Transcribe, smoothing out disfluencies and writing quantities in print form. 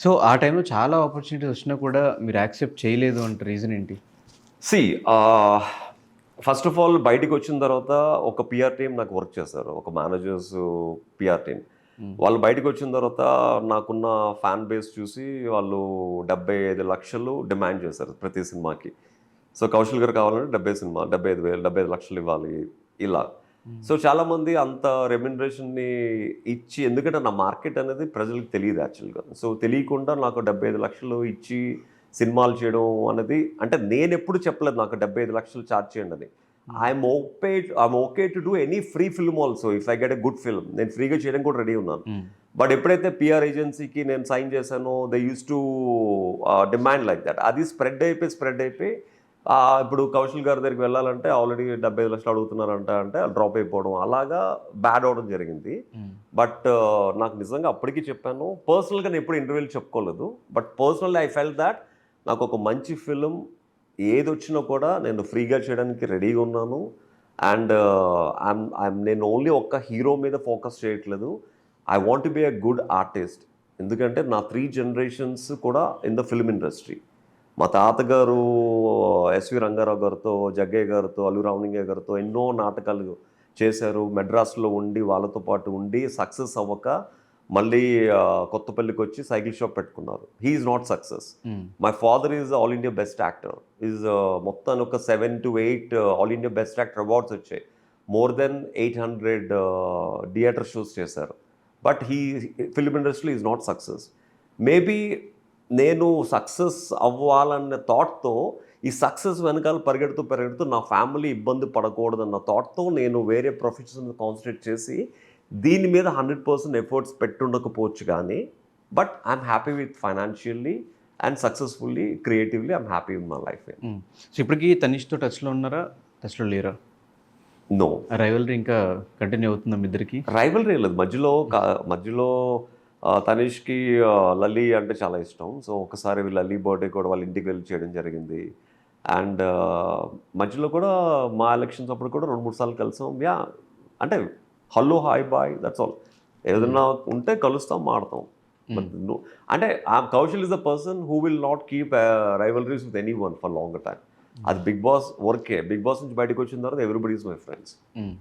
So, ఆ టైంలో చాలా ఆపర్చునిటీస్ వచ్చినా కూడా మీరు యాక్సెప్ట్ చేయలేదు అంటే రీజన్ ఏంటి? సీ ఫస్ట్ ఆఫ్ ఆల్ బయటికొచ్చిన తర్వాత ఒక పీఆర్ టీమ్ నాకు వర్క్ చేశారు. ఒక మేనేజర్స్ పీఆర్ టీమ్. హ్మ్. వాళ్ళు బయటికొచ్చిన తర్వాత నాకున్న ఫ్యాన్ బేస్ చూసి వాళ్ళు 75,00,000 డిమాండ్ చేశారు ప్రతి సినిమాకి. సో, కౌశల్ గారు కావాలంటే 75,000 75,00,000 ఇవ్వాలి ఇలా. హ్మ్. సో, చాలామంది అంత రెమ్యునరేషన్‌ని ఇచ్చి ఎందుకంటే నా మార్కెట్ అనేది ప్రజలకు తెలీదు యాక్చువల్‌గా. సో, తెలియకుండా నాకు 75,00,000 ఇచ్చి సినిమాలు చేయడం అనేది అంటే నేనెప్పుడు చెప్పలేదు నాకు 75,00,000 చార్జ్ చేయండని. హ్మ్. I'm okay to do any free film also if I get a good film. నేను ఫ్రీగా చేయడానికి కూడా రెడీ ఉన్నాను. హ్మ్. బట్ ఎప్పుడైతే పీఆర్ ఏజెన్సీకి నేను సైన్ చేశానో they use to demand like that. అది స్ప్రెడ్ అయిపోయి ఇప్పుడు కౌశల్ గారి దగ్గరికి వెళ్ళాలంటే ఆల్రెడీ 75,00,000 అడుగుతున్నారంట అంటే డ్రాప్ అయిపోవడం అలాగా బ్యాడ్ అవ్వడం జరిగింది. హ్మ్. బట్ నాకు నిజంగా అప్పటికి చెప్పాను. పర్సనల్‌గా నేను ఎప్పుడు ఇంటర్వ్యూలో చెప్పుకోలేదు. But personally I felt thought నాకు ఒక మంచి ఫిల్మ్ ఏదొచ్చినా కూడా నేను ఫ్రీగా చేయడానికి రెడీగా ఉన్నాను. అండ్ నేను ఓన్లీ ఒక్క హీరో మీద ఫోకస్ చేయట్లేదు. I want to be a good artist. ఎందుకంటే నా 3 జనరేషన్స్ కూడా ఇన్ ద ఫిల్మ్ ఇండస్ట్రీ. మా తాతగారు ఎస్వి రంగారావు గారితో, జగ్గయ్య గారితో, అల్లు రామలింగయ్య గారితో ఎన్నో నాటకాలు చేశారు. మెడ్రాస్‌లో ఉండి వాళ్ళతో పాటు ఉండి సక్సెస్ అవ్వక మళ్ళీ కొత్తపల్లికొచ్చి సైకిల్ షాప్ పెట్టుకున్నారు. He is not success. Hmm. My father is all India best actor. మొత్తానికి ఒక 7-8 all India best actor awards వచ్చాయి. మోర్ దెన్ 800 థియేటర్ షోస్ చేశారు. But film industry is not success. Maybe నేను success అవ్వాలన్న థాట్‌తో ఈ success వెనకాల పరిగెడుతూ నా ఫ్యామిలీ ఇబ్బంది పడకూడదన్న థాట్‌తో నేను వేరే ప్రొఫెషన్స్ మీద కాన్సంట్రేట్ చేసి దీని మీద 100% ఎఫర్ట్స్ పెట్టుండకపోవచ్చు గానీ, but I'm happy with financially and successfully, creatively I'm happy with my life. హ్మ్. సో, ఇప్పటికి తనీష్‌తో టచ్‌లో ఉన్నారా? టచ్‌లో లేరా? నో. ఆ రైవలరీ ఇంకా కంటిన్యూ అవుతుందా మీ ఇద్దరికి? రైవల్రీ లేదు. మధ్యలో తనీష్‌కి లల్లీ అంటే చాలా ఇష్టం. సో, ఒకసారి లల్లీ బర్త్‌డే కూడా వాళ్ళ ఇంటికి వెళ్లి చేయడం జరిగింది. అండ్ మధ్యలో కూడా మా ఎలక్షన్స్ అప్పుడు కూడా 2, 3 సార్లు కలిసాం. అంటే hello, hi, bye that's all. Hmm. ఏదన్నా ఉంటే కలుస్తాం, మాడతాం. హ్మ్. బట్ అంటే Kaushal is the person who will not keep rivalries with anyone for longer time. అది బిగ్ బాస్ వర్కే. బిగ్ బాస్ నుంచి బయటకొచ్చిన తర్వాత ఎవ్రీబడీ ఈస్ మై ఫ్రెండ్స్. హ్మ్.